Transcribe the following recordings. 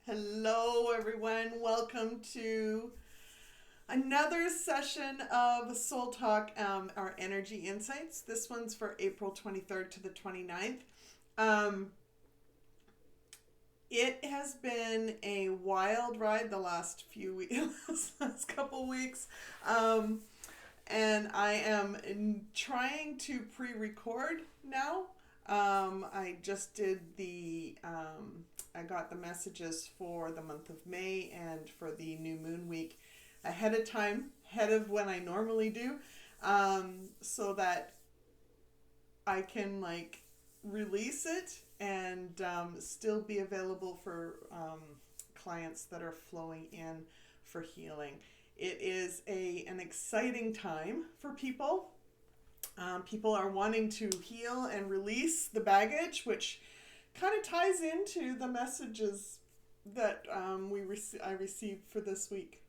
Hello, everyone. Welcome to another session of Soul Talk, our Energy Insights. This one's for April 23rd to the 29th. Um, it has been a wild ride the last few weeks, last couple weeks. And I am trying to pre-record now. I just did I got the messages for the month of May and for the new moon week ahead of time, ahead of when I normally do, so that I can release it and still be available for clients that are flowing in for healing. It is an exciting time for people. People are wanting to heal and release the baggage, which kind of ties into the messages that I received for this week.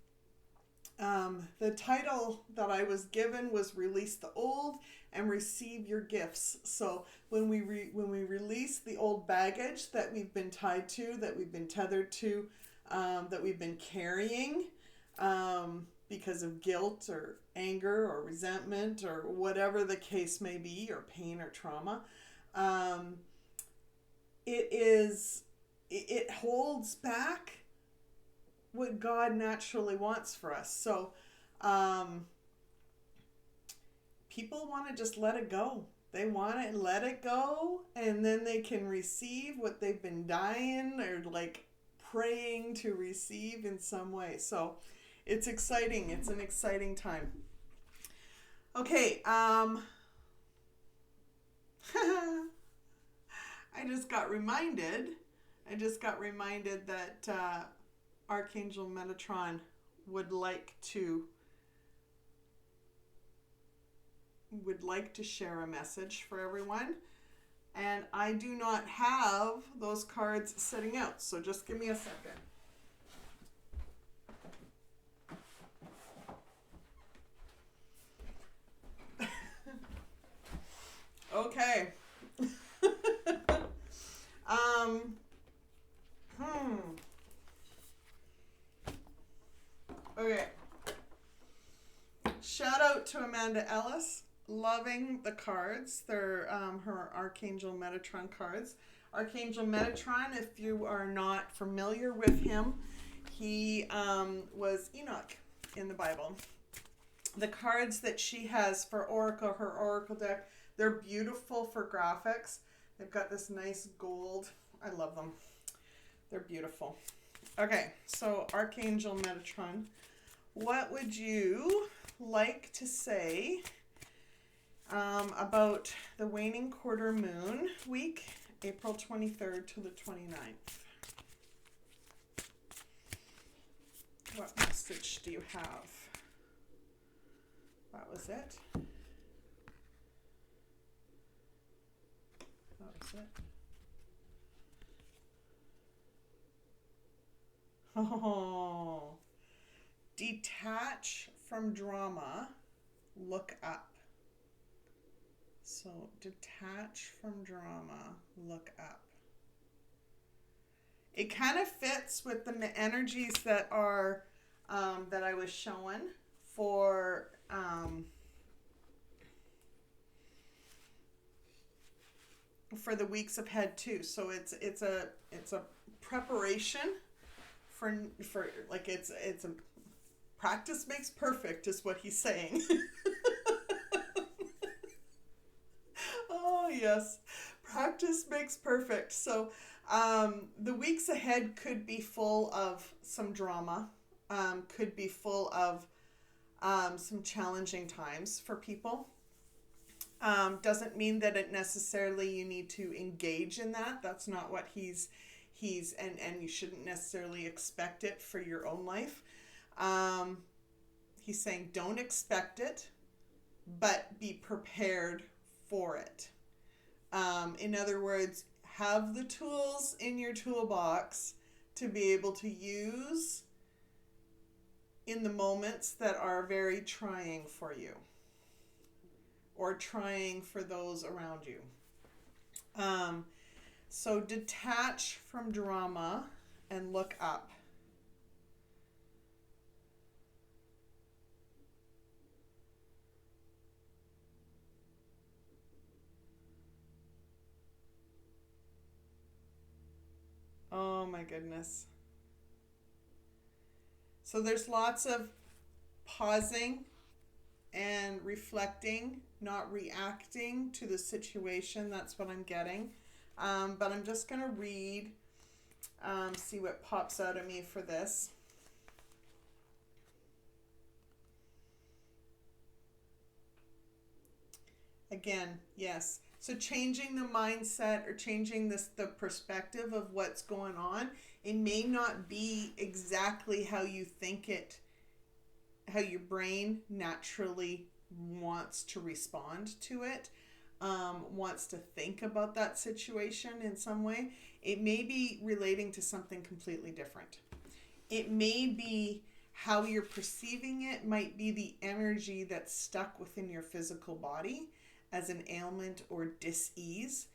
The title that I was given was "Release the Old and Receive Your Gifts." So when we release the old baggage that we've been tied to, that we've been tethered to, that we've been carrying, because of guilt or anger or resentment or whatever the case may be, or pain or trauma, it holds back what God naturally wants for us. So people want to just let it go. They want to let it go, and then they can receive what they've been dying or praying to receive in some way. So it's exciting. It's an exciting time. Okay, I just got reminded that Archangel Metatron would like to share a message for everyone, and I do not have those cards sitting out, so just give me a second. Okay. Okay. Shout out to Amanda Ellis. Loving the cards. They're her Archangel Metatron cards. Archangel Metatron, if you are not familiar with him, he was Enoch in the Bible. The cards that she has for her Oracle deck, they're beautiful for graphics. They've got this nice gold. I love them. They're beautiful. Okay, so Archangel Metatron, what would you like to say about the waning quarter moon week, April 23rd to the 29th? What message do you have? That was it. That was it. Oh, detach from drama, look up. So detach from drama, look up. It kind of fits with the energies that are that I was showing for the weeks ahead too. So it's a preparation for it's a practice makes perfect is what he's saying. Oh yes, practice makes perfect. So the weeks ahead could be full of some drama, could be full of some challenging times for people. Doesn't mean that it necessarily you need to engage in that. That's not what he's and you shouldn't necessarily expect it for your own life. He's saying don't expect it, but be prepared for it. In other words, have the tools in your toolbox to be able to use in the moments that are very trying for you or trying for those around you. So detach from drama and look up. Oh my goodness. So there's lots of pausing and reflecting, not reacting to the situation. That's what I'm getting. But I'm just going to read, see what pops out of me for this. Again, yes. So changing the mindset or changing the perspective of what's going on, it may not be exactly how you think it, how your brain naturally wants to respond to it, wants to think about that situation in some way. It may be relating to something completely different. It may be how you're perceiving it, might be the energy that's stuck within your physical body as an ailment or dis-ease.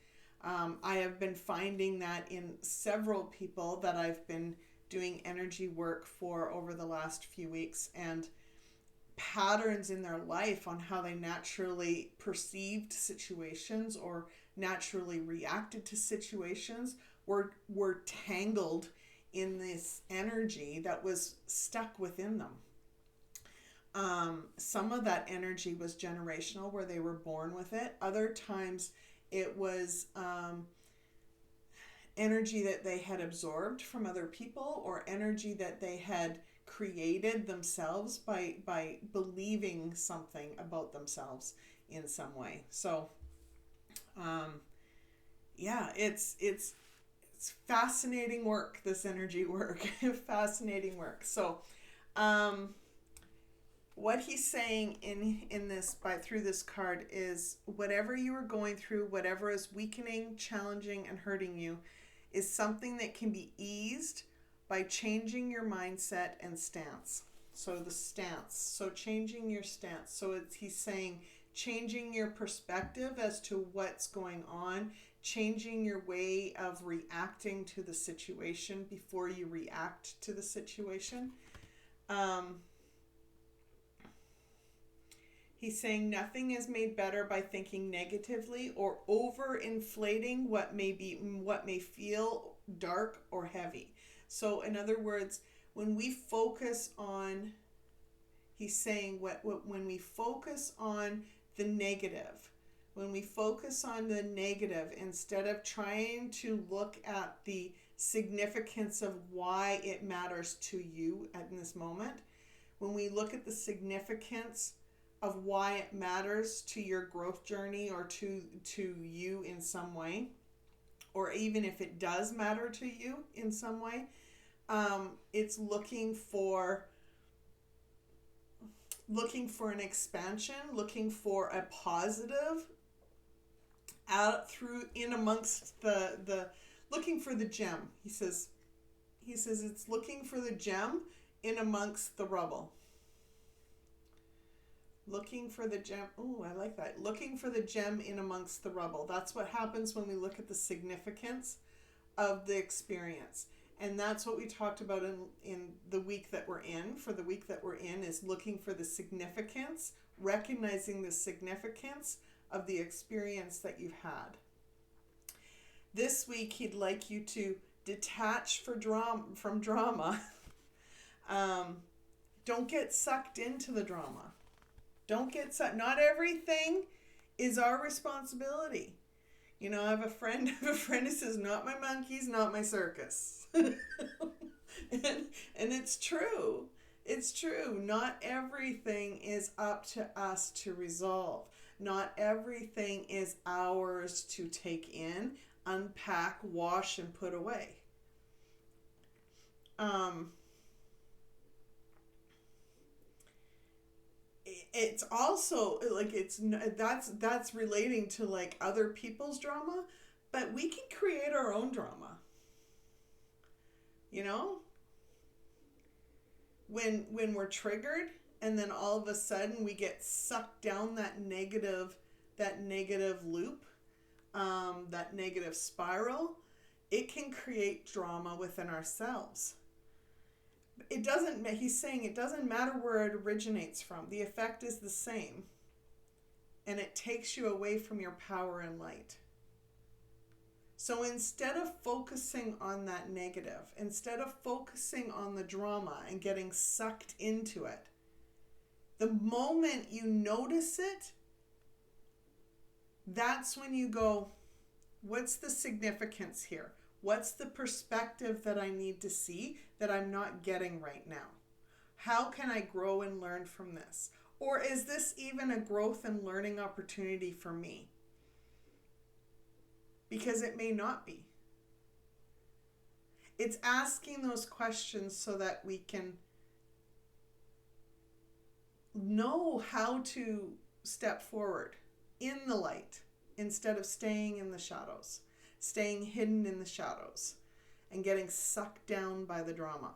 I have been finding that in several people that I've been doing energy work for over the last few weeks, and patterns in their life on how they naturally perceived situations or naturally reacted to situations were tangled in this energy that was stuck within them. Some of that energy was generational, where they were born with it. Other times it was energy that they had absorbed from other people, or energy that they had created themselves by believing something about themselves in some way. So yeah, it's fascinating work, this energy work. Fascinating work. So what he's saying in this through this card is, whatever you are going through, whatever is weakening, challenging, and hurting you, is something that can be eased by changing your mindset and stance. So the stance. So changing your stance. So he's saying changing your perspective as to what's going on, changing your way of reacting to the situation before you react to the situation. He's saying nothing is made better by thinking negatively or overinflating what may feel dark or heavy. So in other words, when we focus on, he's saying when we focus on the negative, when we focus on the negative instead of trying to look at the significance of why it matters to you at this moment, when we look at the significance of why it matters to your growth journey or to you in some way, or even if it does matter to you in some way, it's looking for an expansion, looking for a positive out through in amongst the looking for the gem. He says it's looking for the gem in amongst the rubble. Looking for the gem. Oh, I like that. Looking for the gem in amongst the rubble. That's what happens when we look at the significance of the experience. And that's what we talked about in the week that we're in. For the week that we're in is looking for the significance, recognizing the significance of the experience that you've had. This week, he'd like you to detach from drama. Don't get sucked into the drama. Don't get sucked. Not everything is our responsibility. You know, I have a friend who says, not my monkeys, not my circus. and it's true. It's true. Not everything is up to us to resolve. Not everything is ours to take in, unpack, wash, and put away. It's also like that's relating to like other people's drama, but we can create our own drama. You know, when we're triggered and then all of a sudden we get sucked down that negative loop, that negative spiral, it can create drama within ourselves. He's saying it doesn't matter where it originates from. The effect is the same. And it takes you away from your power and light. So instead of focusing on that negative, instead of focusing on the drama and getting sucked into it, the moment you notice it, that's when you go, what's the significance here? What's the perspective that I need to see that I'm not getting right now? How can I grow and learn from this? Or is this even a growth and learning opportunity for me? Because it may not be. It's asking those questions so that we can know how to step forward in the light instead of staying in the shadows, staying hidden in the shadows, and getting sucked down by the drama.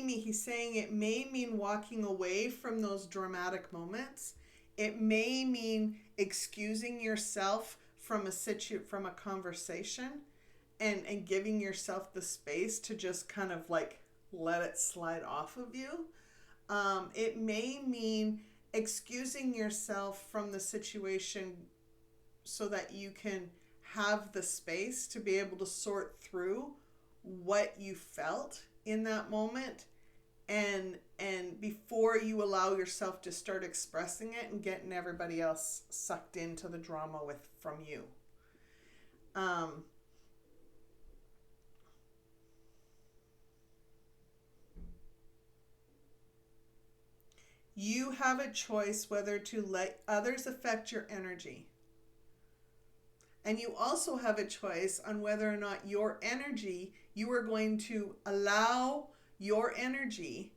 He's saying it may mean walking away from those dramatic moments. It may mean excusing yourself from a conversation and giving yourself the space to just kind of like let it slide off of you. It may mean excusing yourself from the situation so that you can have the space to be able to sort through what you felt in that moment, and before you allow yourself to start expressing it and getting everybody else sucked into the drama from you. You have a choice whether to let others affect your energy. And you also have a choice on whether or not your energy, you are going to allow your energy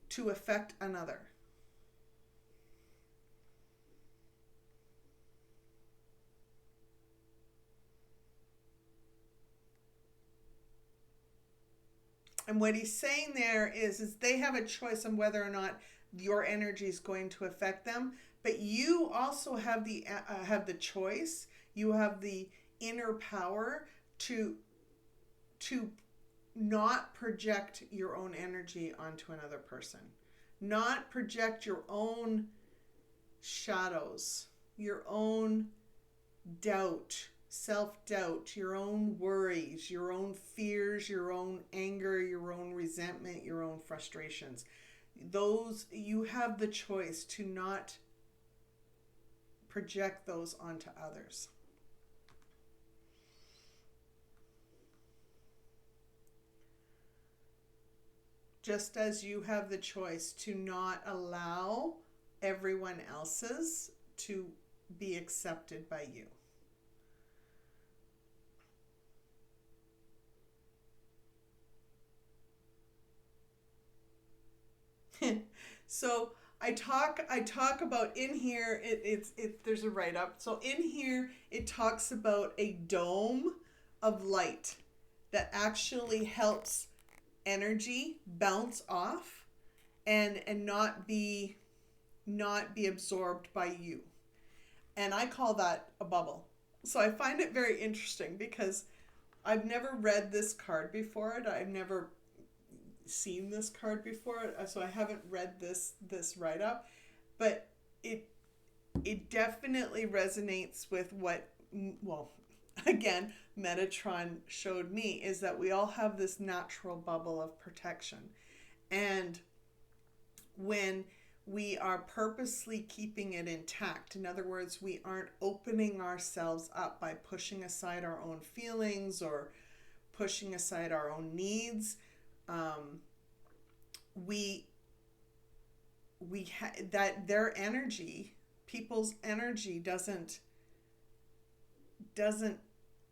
to affect another. And what he's saying there is they have a choice on whether or not your energy is going to affect them, but you also have the choice. You have the inner power to not project your own energy onto another person, not project your own shadows, your own doubt, self-doubt, your own worries, your own fears, your own anger, your own resentment, your own frustrations. Those, you have the choice to not project those onto others. Just as you have the choice to not allow everyone else's to be accepted by you. So I talk about in here, there's a write-up. So in here it talks about a dome of light that actually helps energy bounce off and not be absorbed by you. And I call that a bubble. So I find it very interesting because I've never read this card before. I've never seen this card before, so I haven't read this write-up, but it definitely resonates with what, well, again, Metatron showed me, is that we all have this natural bubble of protection. And when we are purposely keeping it intact, in other words, we aren't opening ourselves up by pushing aside our own feelings or pushing aside our own needs, that their energy, people's energy doesn't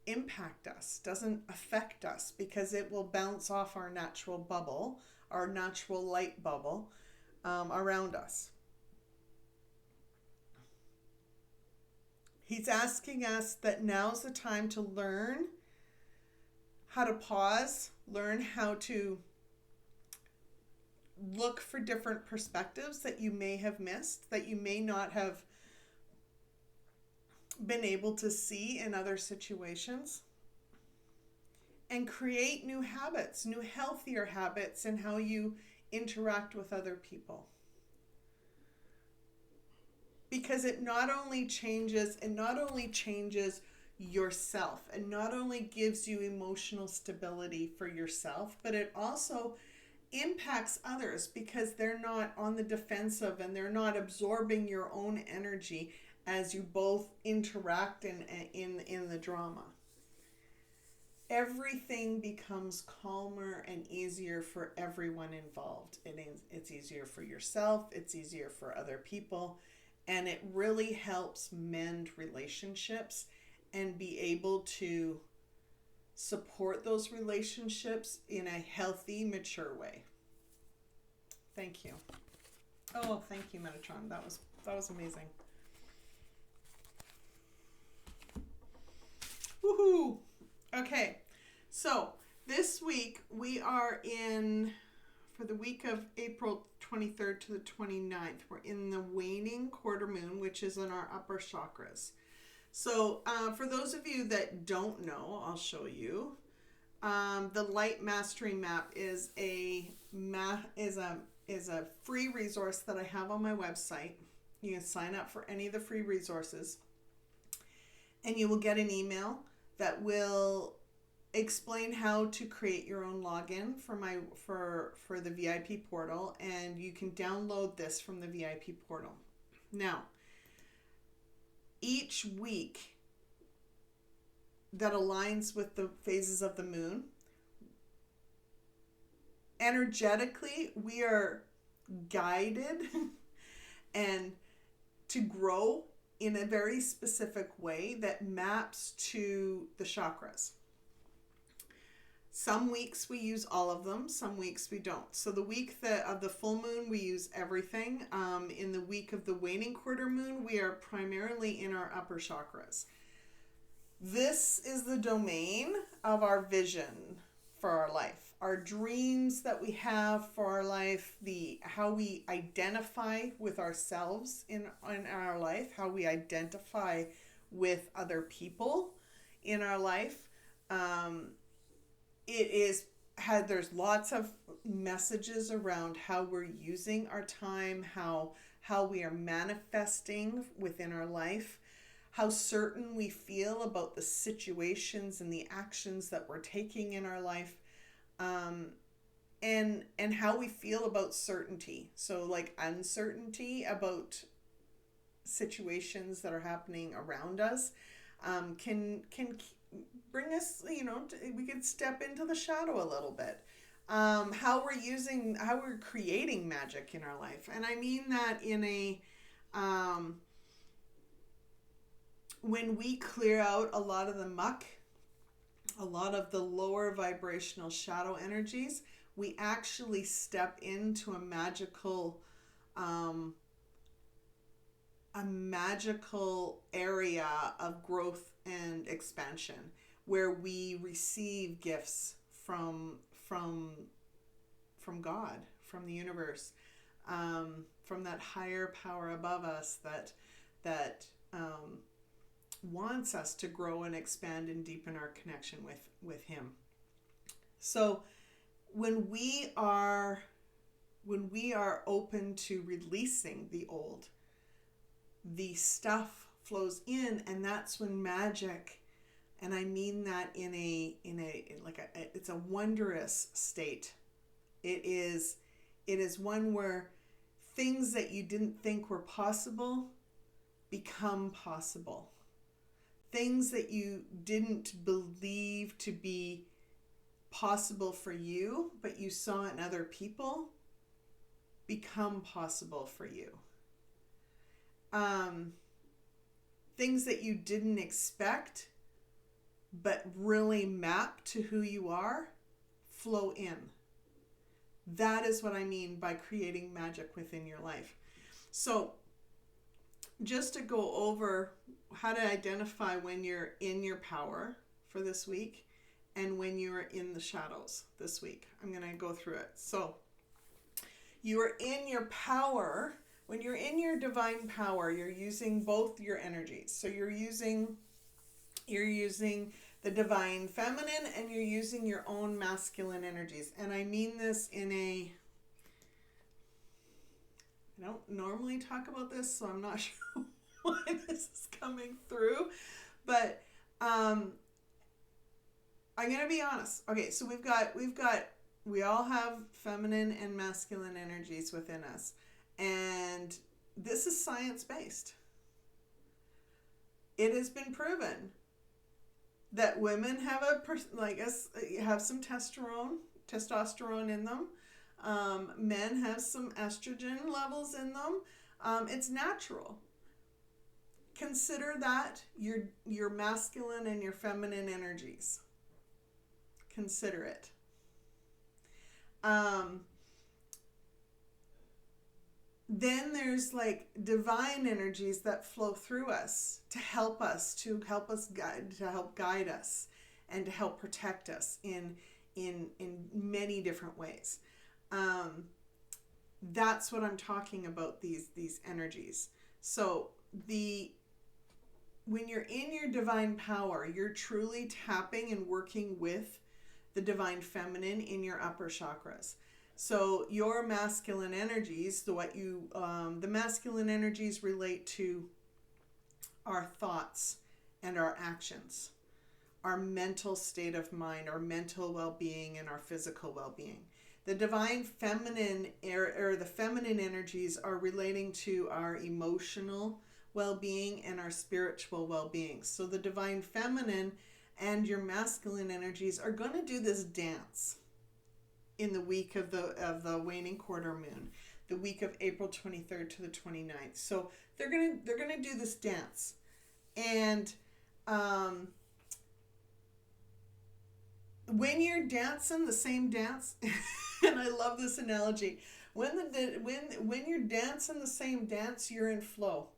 impact us, doesn't affect us, because it will bounce off our natural bubble, our natural light bubble around us. He's asking us that now's the time to learn how to pause, learn how to look for different perspectives that you may have missed, that you may not have been able to see in other situations, and create new habits, new healthier habits in how you interact with other people. Because it not only changes yourself, and not only gives you emotional stability for yourself, but it also impacts others, because they're not on the defensive and they're not absorbing your own energy as you both interact in the drama. Everything becomes calmer and easier for everyone involved. It's easier for yourself, it's easier for other people, and it really helps mend relationships and be able to support those relationships in a healthy, mature way. Thank you. Oh, thank you, Metatron. That was amazing. Woohoo! Okay, so this week we are in, for the week of April 23rd to the 29th, we're in the waning quarter moon, which is in our upper chakras. So for those of you that don't know, I'll show you. The Light Mastery Map is a free resource that I have on my website. You can sign up for any of the free resources, and you will get an email that will explain how to create your own login for the VIP portal, and you can download this from the VIP portal. Now, each week that aligns with the phases of the moon, energetically we are guided and to grow in a very specific way that maps to the chakras. Some weeks we use all of them, some weeks we don't. So the week of the full moon, we use everything. In the week of the waning quarter moon, we are primarily in our upper chakras. This is the domain of our vision for our life, our dreams that we have for our life, how we identify with ourselves in our life, how we identify with other people in our life. There's lots of messages around how we're using our time, how we are manifesting within our life, how certain we feel about the situations and the actions that we're taking in our life, and how we feel about certainty. So like uncertainty about situations that are happening around us can bring us, we could step into the shadow a little bit. How we're creating magic in our life. And I mean that in when we clear out a lot of the muck, a lot of the lower vibrational shadow energies, we actually step into a magical area of growth and expansion, where we receive gifts from God, from the universe, from that higher power above us that wants us to grow and expand and deepen our connection with him. So when we are open to releasing the old, the stuff flows in, and that's when magic, and I mean that it's a wondrous state. It is one where things that you didn't think were possible become possible. Things that you didn't believe to be possible for you, but you saw in other people, become possible for you. Things that you didn't expect, but really map to who you are, flow in. That is what I mean by creating magic within your life. So just to go over how to identify when you're in your power for this week and when you're in the shadows this week. I'm going to go through it. So You are in your power. When you're in your divine power, you're using both your energies. So you're using the divine feminine, and you're using your own masculine energies. And I mean this I don't normally talk about this, so I'm not sure why this is coming through, but I'm going to be honest. Okay, so we all have feminine and masculine energies within us. And this is science-based. It has been proven that women have have some testosterone in them. Men have some estrogen levels in them. It's natural. Consider that your masculine and your feminine energies. Consider it. Then there's like divine energies that flow through us to help guide us, and to help protect us in many different ways. That's what I'm talking about, these energies. So when you're in your divine power, you're truly tapping and working with the divine feminine in your upper chakras. So your masculine energies, the masculine energies relate to our thoughts and our actions, our mental state of mind, our mental well-being, and our physical well-being. The divine feminine or the feminine energies are relating to our emotional well-being and our spiritual well-being. So the divine feminine and your masculine energies are going to do this dance in the week of the waning quarter moon, the week of April 23rd to the 29th. So they're gonna do this dance, and when you're dancing the same dance, and I love this analogy. When you're dancing the same dance, you're in flow.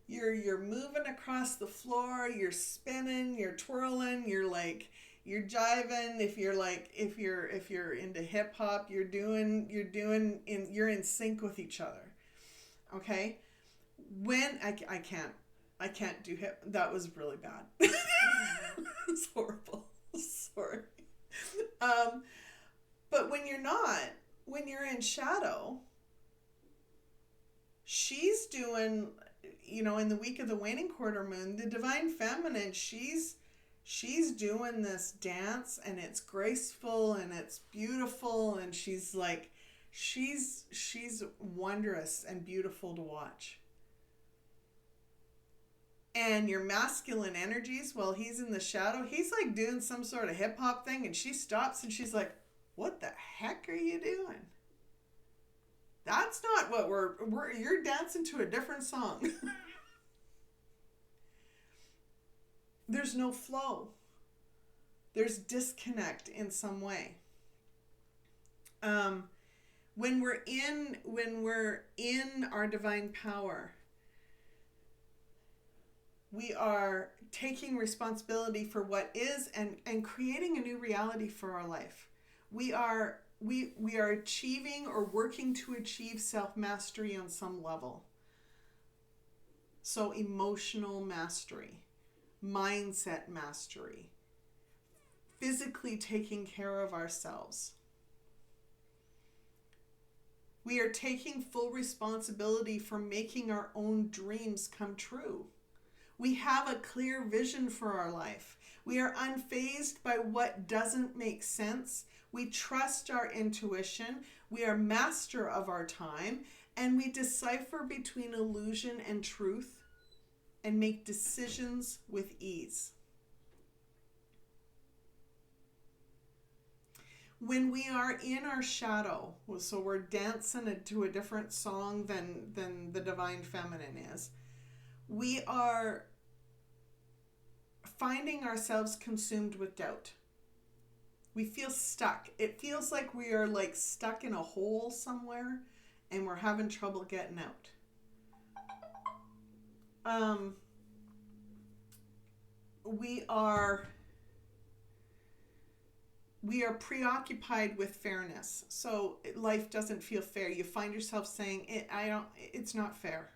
You're moving across the floor. You're spinning. You're twirling. You're jiving. If you're into hip hop, you're in sync with each other. Okay? When I can't do hip. That was really bad. It's horrible. Sorry. But when you're in shadow, she's doing, in the week of the waning quarter moon, the divine feminine, she's doing this dance, and it's graceful and it's beautiful, and she's wondrous and beautiful to watch. And your masculine energies, while he's in the shadow, he's like doing some sort of hip hop thing, and she stops and she's like, "What the heck are you doing? That's not what you're dancing to a different song." There's no flow. There's disconnect in some way. When we're in our divine power, we are taking responsibility for what is, and creating a new reality for our life. We are achieving or working to achieve self-mastery on some level. So emotional mastery, mindset mastery, physically taking care of ourselves. We are taking full responsibility for making our own dreams come true. We have a clear vision for our life. We are unfazed by what doesn't make sense. We trust our intuition. We are master of our time, and we decipher between illusion and truth and make decisions with ease. When we are in our shadow, so we're dancing to a different song than the divine feminine is, we are finding ourselves consumed with doubt. We feel stuck. It feels like we are stuck in a hole somewhere, and we're having trouble getting out. We are we are preoccupied with fairness. So life doesn't feel fair. You find yourself saying, it's not fair.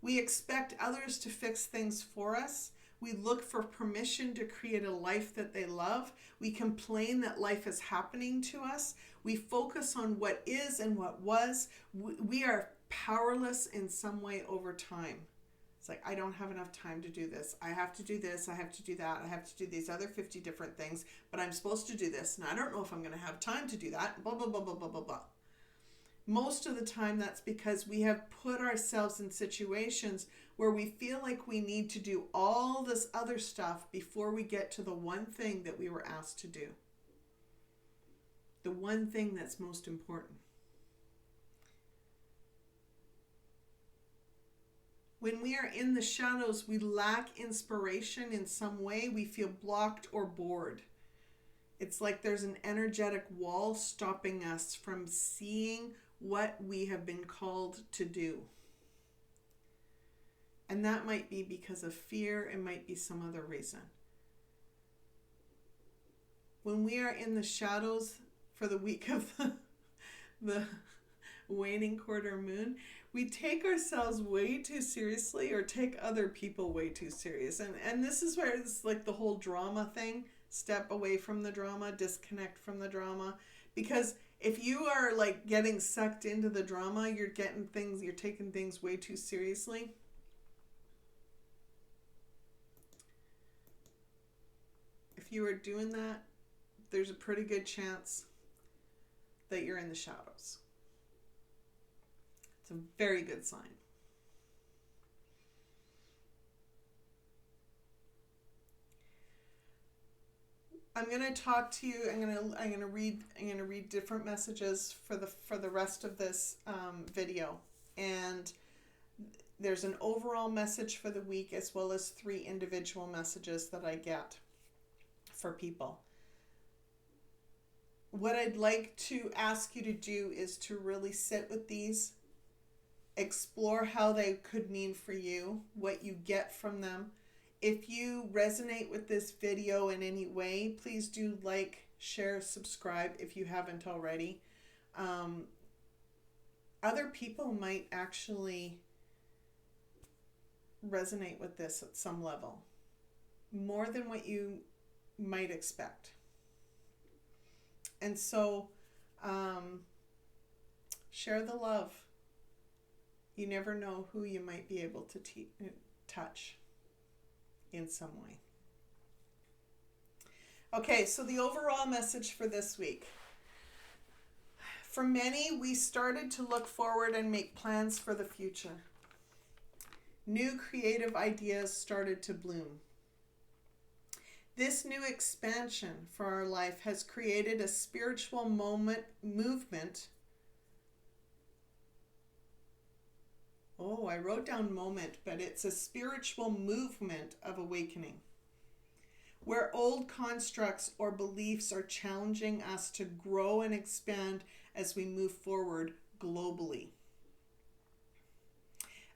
We expect others to fix things for us. We look for permission to create a life that they love. We complain that life is happening to us. We focus on what is and what was. We are powerless in some way over time. It's like, I don't have enough time to do this. I have to do this. I have to do that. I have to do these other 50 different things, but I'm supposed to do this, and I don't know if I'm going to have time to do that, blah, blah, blah, blah, blah, blah, blah. Most of the time, that's because we have put ourselves in situations where we feel like we need to do all this other stuff before we get to the one thing that we were asked to do. The one thing that's most important. When we are in the shadows, we lack inspiration in some way. We feel blocked or bored. It's like there's an energetic wall stopping us from seeing what we have been called to do. And that might be because of fear. It might be some other reason. When we are in the shadows for the week of the waning quarter moon, we take ourselves way too seriously or take other people way too serious. And this is where it's like the whole drama thing. Step away from the drama, disconnect from the drama. Because if you are like getting sucked into the drama, you're taking things way too seriously. If you are doing that, there's a pretty good chance that you're in the shadows. It's a very good sign. I'm going to talk to you. I'm going to read different messages for the rest of this video, and there's an overall message for the week as well as 3 individual messages that I get for people. What I'd like to ask you to do is to really sit with these, explore how they could mean for you, what you get from them. If you resonate with this video in any way, please do like, share, subscribe if you haven't already. Other people might actually resonate with this at some level, more than what you might expect. And so, share the love. You never know who you might be able to touch in some way. Okay, so the overall message for this week. For many, we started to look forward and make plans for the future. New creative ideas started to bloom. This new expansion for our life has created a spiritual movement. Oh, I wrote down moment, but it's a spiritual movement of awakening, where old constructs or beliefs are challenging us to grow and expand as we move forward globally.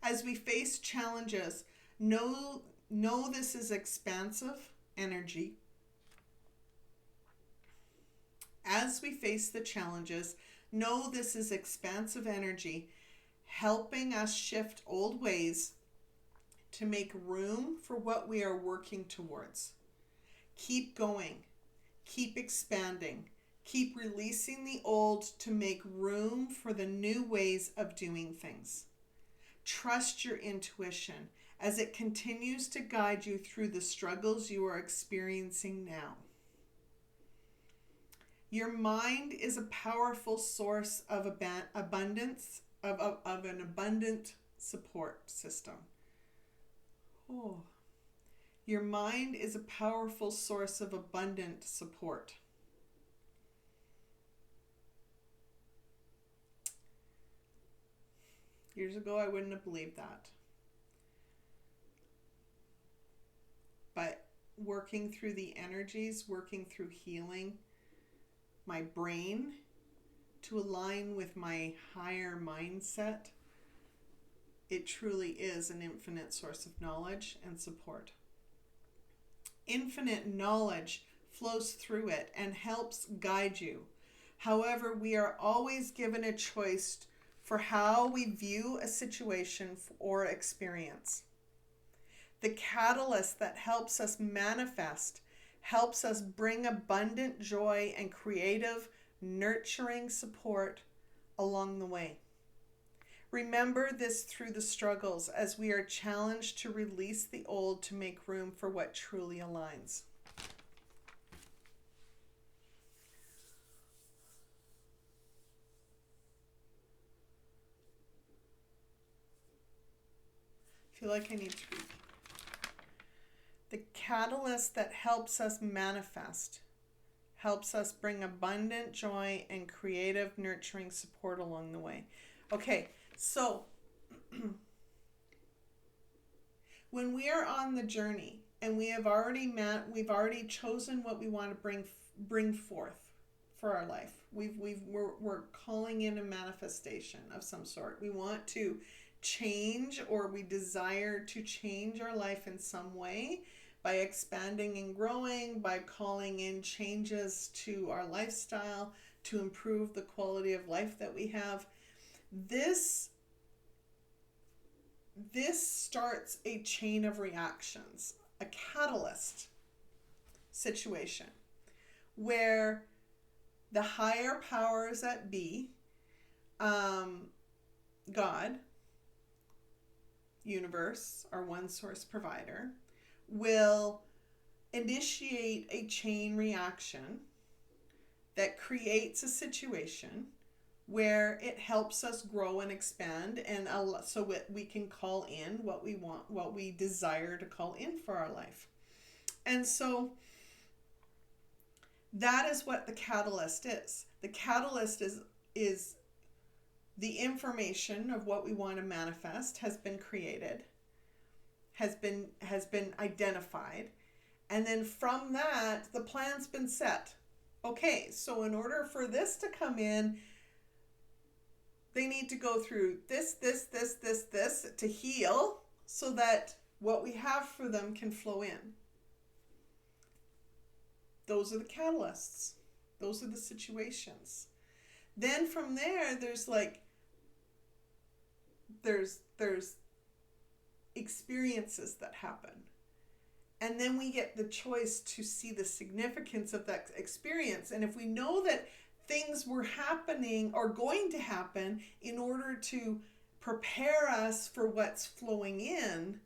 As we face challenges, know this is expansive energy. As we face the challenges, know this is expansive energy, helping us shift old ways to make room for what we are working towards. Keep going, keep expanding, keep releasing the old to make room for the new ways of doing things. Trust your intuition as it continues to guide you through the struggles you are experiencing now. Your mind is a powerful source of abundance, of an abundant support system. Oh. Your mind is a powerful source of abundant support. Years ago, I wouldn't have believed that. But working through the energies, working through healing my brain to align with my higher mindset, it truly is an infinite source of knowledge and support. Infinite knowledge flows through it and helps guide you. However, we are always given a choice for how we view a situation or experience. The catalyst that helps us manifest, helps us bring abundant joy and creative, nurturing support along the way. Remember this through the struggles as we are challenged to release the old to make room for what truly aligns. I feel like I need to read. The catalyst that helps us manifest, helps us bring abundant joy and creative, nurturing support along the way. Okay, so when we are on the journey and we've already chosen what we want to bring forth for our life. We're calling in a manifestation of some sort. We want to change, or we desire to change our life in some way by expanding and growing, by calling in changes to our lifestyle to improve the quality of life that we have. This starts a chain of reactions, a catalyst situation where the higher powers that be, God, universe, our one source provider, will initiate a chain reaction that creates a situation where it helps us grow and expand, and so we can call in what we want, what we desire to call in for our life. And so that is what the catalyst is. The catalyst is the information of what we want to manifest has been created, has been identified, and then from that the plan's been set. Okay, so in order for this to come in, they need to go through this to heal so that what we have for them can flow in. Those are the catalysts. Those are the situations. Then from there, there's experiences that happen. And then we get the choice to see the significance of that experience. And if we know that things were happening or going to happen in order to prepare us for what's flowing in,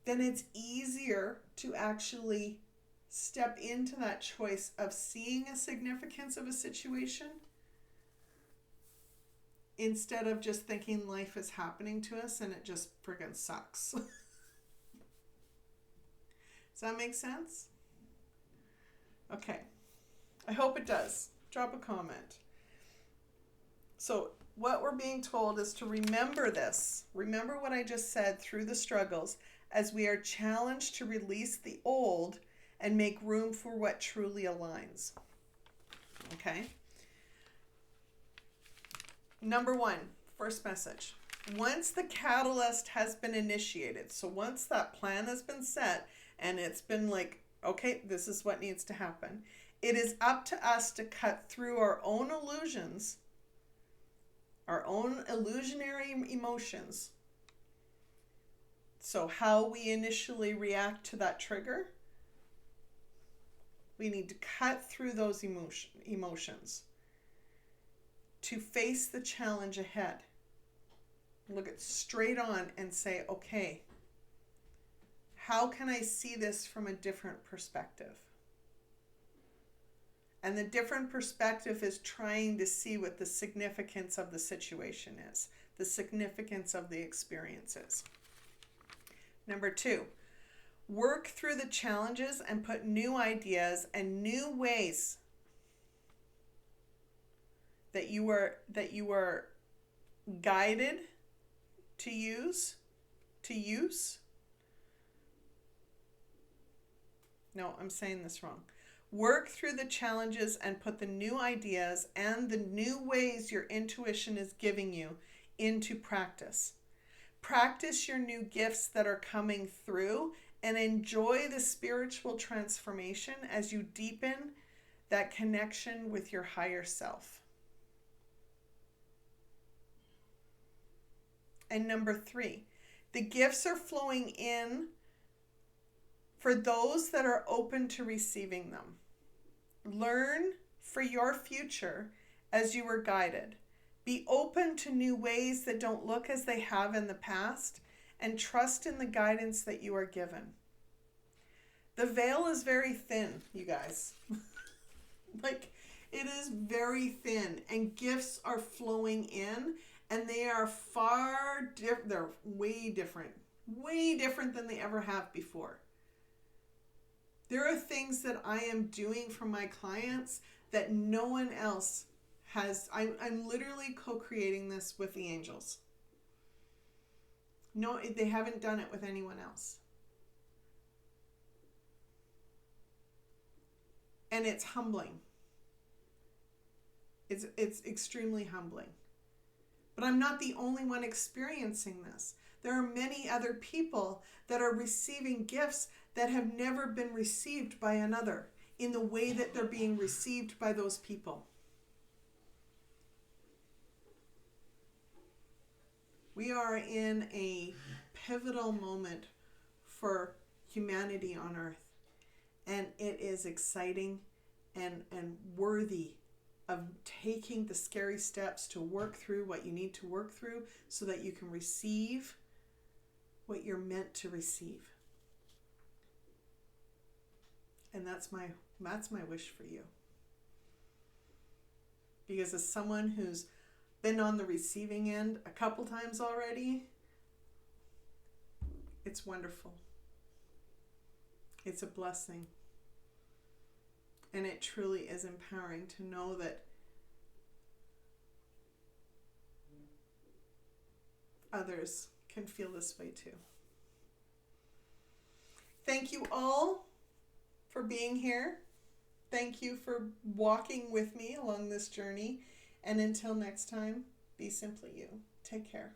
then it's easier to actually step into that choice of seeing a significance of a situation instead of just thinking life is happening to us and it just friggin' sucks. Does that make sense? Okay. I hope it does. Drop a comment. So what we're being told is to remember this. Remember what I just said through the struggles as we are challenged to release the old and make room for what truly aligns. Okay? Number 1, first message. Once the catalyst has been initiated, so once that plan has been set and it's been like, okay, this is what needs to happen, it is up to us to cut through our own illusions, our own illusionary emotions. So how we initially react to that trigger, we need to cut through those emotions to face the challenge ahead. Look it straight on and say, okay, how can I see this from a different perspective? And the different perspective is trying to see what the significance of the situation is, the significance of the experiences. Number 2, work through the challenges and put new ideas and new ways that you are guided to use. No, I'm saying this wrong. Work through the challenges and put the new ideas and the new ways your intuition is giving you into practice. Practice your new gifts that are coming through and enjoy the spiritual transformation as you deepen that connection with your higher self. And number 3, the gifts are flowing in for those that are open to receiving them. Learn for your future as you were guided. Be open to new ways that don't look as they have in the past, and trust in the guidance that you are given. The veil is very thin, you guys. Like, it is very thin, and gifts are flowing in, and they are they're way different than they ever have before. There are things that I am doing for my clients that no one else has. I'm literally co-creating this with the angels. No, they haven't done it with anyone else. And it's humbling. It's extremely humbling. But I'm not the only one experiencing this. There are many other people that are receiving gifts that have never been received by another in the way that they're being received by those people. We are in a pivotal moment for humanity on earth, and it is exciting and worthy of taking the scary steps to work through what you need to work through so that you can receive what you're meant to receive. And that's my wish for you. Because as someone who's been on the receiving end a couple times already, it's wonderful. It's a blessing. And it truly is empowering to know that others can feel this way too. Thank you all for being here. Thank you for walking with me along this journey. And until next time, be simply you. Take care.